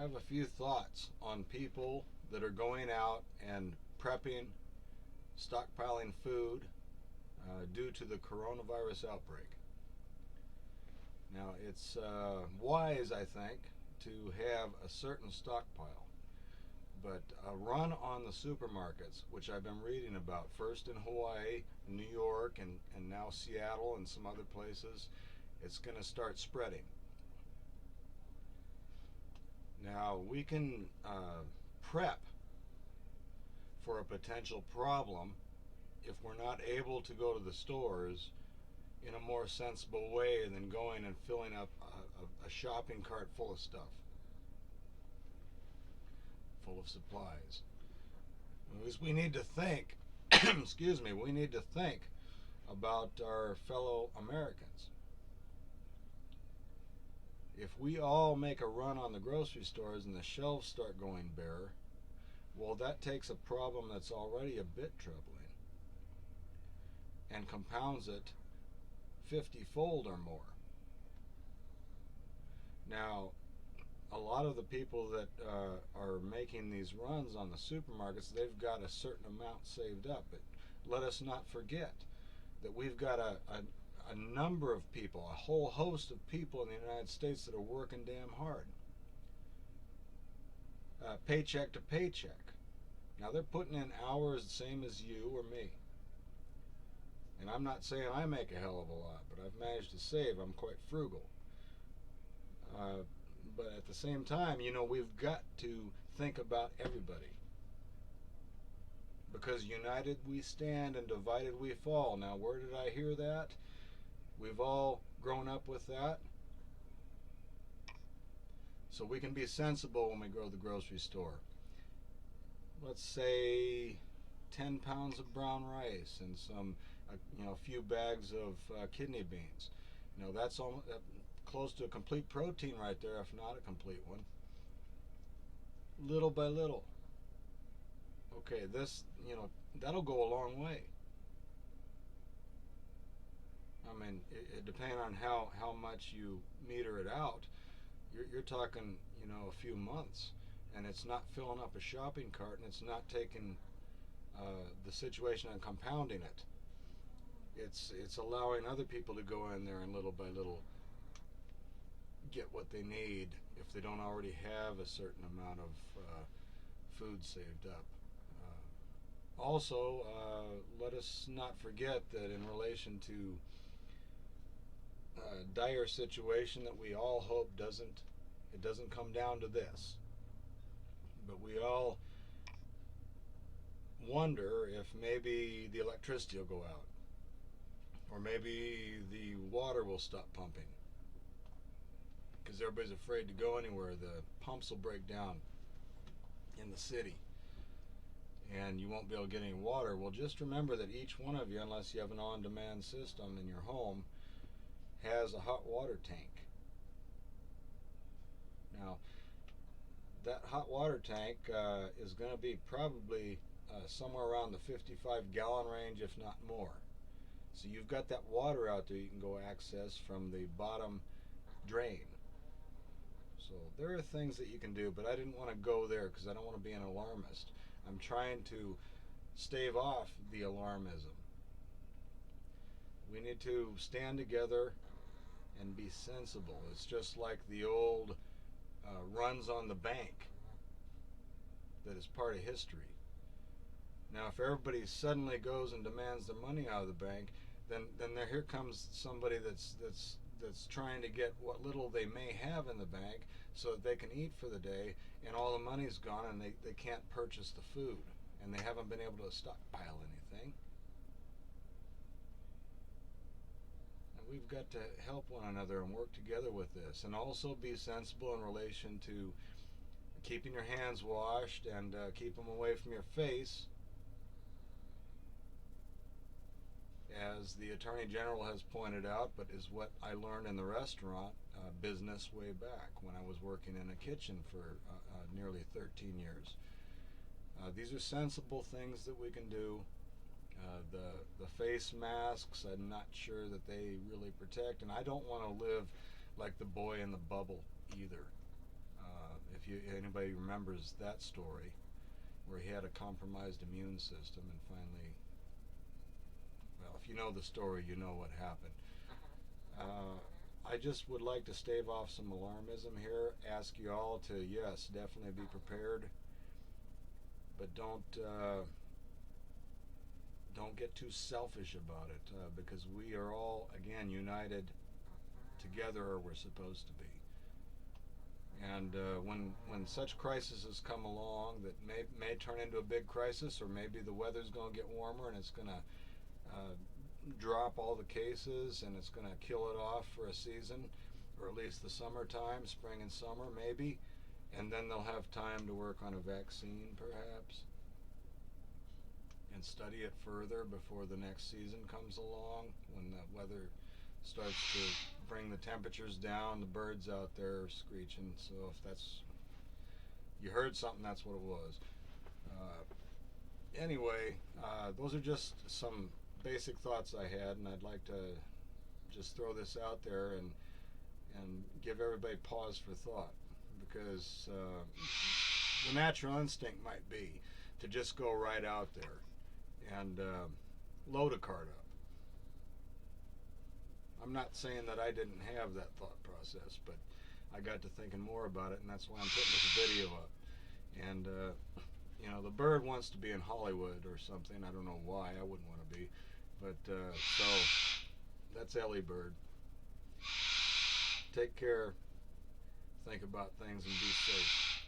have a few thoughts on people that are going out and prepping, stockpiling food due to the coronavirus outbreak. Now, it's wise, I think, to have a certain stockpile, but a run on the supermarkets, which I've been reading about, first in Hawaii, New York, and now Seattle and some other places, it's going to start spreading. Now, we can prep for a potential problem if we're not able to go to the stores in a more sensible way than going and filling up a shopping cart full of stuff, full of supplies. Because we need to think, excuse me, we need to think about our fellow Americans. If we all make a run on the grocery stores and the shelves start going bare, well, that takes a problem that's already a bit troubling and compounds it 50-fold or more. Now, a lot of the people that are making these runs on the supermarkets, they've got a certain amount saved up. But let us not forget that we've got a number of people, a whole host of people in the United States that are working damn hard. Paycheck to paycheck. Now, they're putting in hours the same as you or me. And I'm not saying I make a hell of a lot, but I've managed to save. I'm quite frugal. But at the same time, we've got to think about everybody. Because united we stand and divided we fall. Now, where did I hear that? We've all grown up with that. So we can be sensible when we go to the grocery store. Let's say 10 pounds of brown rice and a few bags of kidney beans. That's almost close to a complete protein right there, if not a complete one. Little by little. Okay, that'll go a long way. I mean, it depends on how much you meter it out. You're talking, a few months, and it's not filling up a shopping cart, and it's not taking the situation and compounding it. It's allowing other people to go in there and little by little get what they need if they don't already have a certain amount of food saved up. Also, let us not forget that in relation to dire situation that we all hope doesn't come down to this, but we all wonder if maybe the electricity will go out, or maybe the water will stop pumping because everybody's afraid to go anywhere. The pumps will break down in the city and you won't be able to get any water. Well, just remember that each one of you, unless you have an on-demand system in your home, has a hot water tank. Now, that hot water tank is going to be probably somewhere around the 55-gallon range, if not more. So you've got that water out there you can go access from the bottom drain. So there are things that you can do, but I didn't want to go there because I don't want to be an alarmist. I'm trying to stave off the alarmism. We need to stand together and be sensible. It's just like the old runs on the bank that is part of history. Now, if everybody suddenly goes and demands their money out of the bank, then here comes somebody that's trying to get what little they may have in the bank so that they can eat for the day, and all the money's gone and they can't purchase the food, and they haven't been able to stockpile anything. And we've got to help one another and work together with this, and also be sensible in relation to keeping your hands washed and keep them away from your face. As the Attorney General has pointed out, but is what I learned in the restaurant business way back when I was working in a kitchen for nearly 13 years. These are sensible things that we can do. The face masks, I'm not sure that they really protect, and I don't want to live like the boy in the bubble either. If anybody remembers that story, where he had a compromised immune system, and finally, well, if you know the story, you know what happened. Uh, I just would like to stave off some alarmism here. Ask you all to, yes, definitely be prepared, but don't get too selfish about it, because we are all, again, united together, or we're supposed to be. And when such crises come along that may turn into a big crisis, or maybe the weather's going to get warmer and it's going to drop all the cases and it's going to kill it off for a season, or at least the summertime, spring and summer maybe, and then they'll have time to work on a vaccine perhaps, and study it further before the next season comes along, when the weather starts to bring the temperatures down, the birds out there screeching. So if that's, you heard something, that's what it was. Anyway, those are just some basic thoughts I had, and I'd like to just throw this out there and give everybody pause for thought, because the natural instinct might be to just go right out there and load a cart up. I'm not saying that I didn't have that thought process, but I got to thinking more about it, and that's why I'm putting this video up. And the bird wants to be in Hollywood or something. I don't know why. I wouldn't want to be, but so that's Ellie Bird. Take care. Think about things and be safe.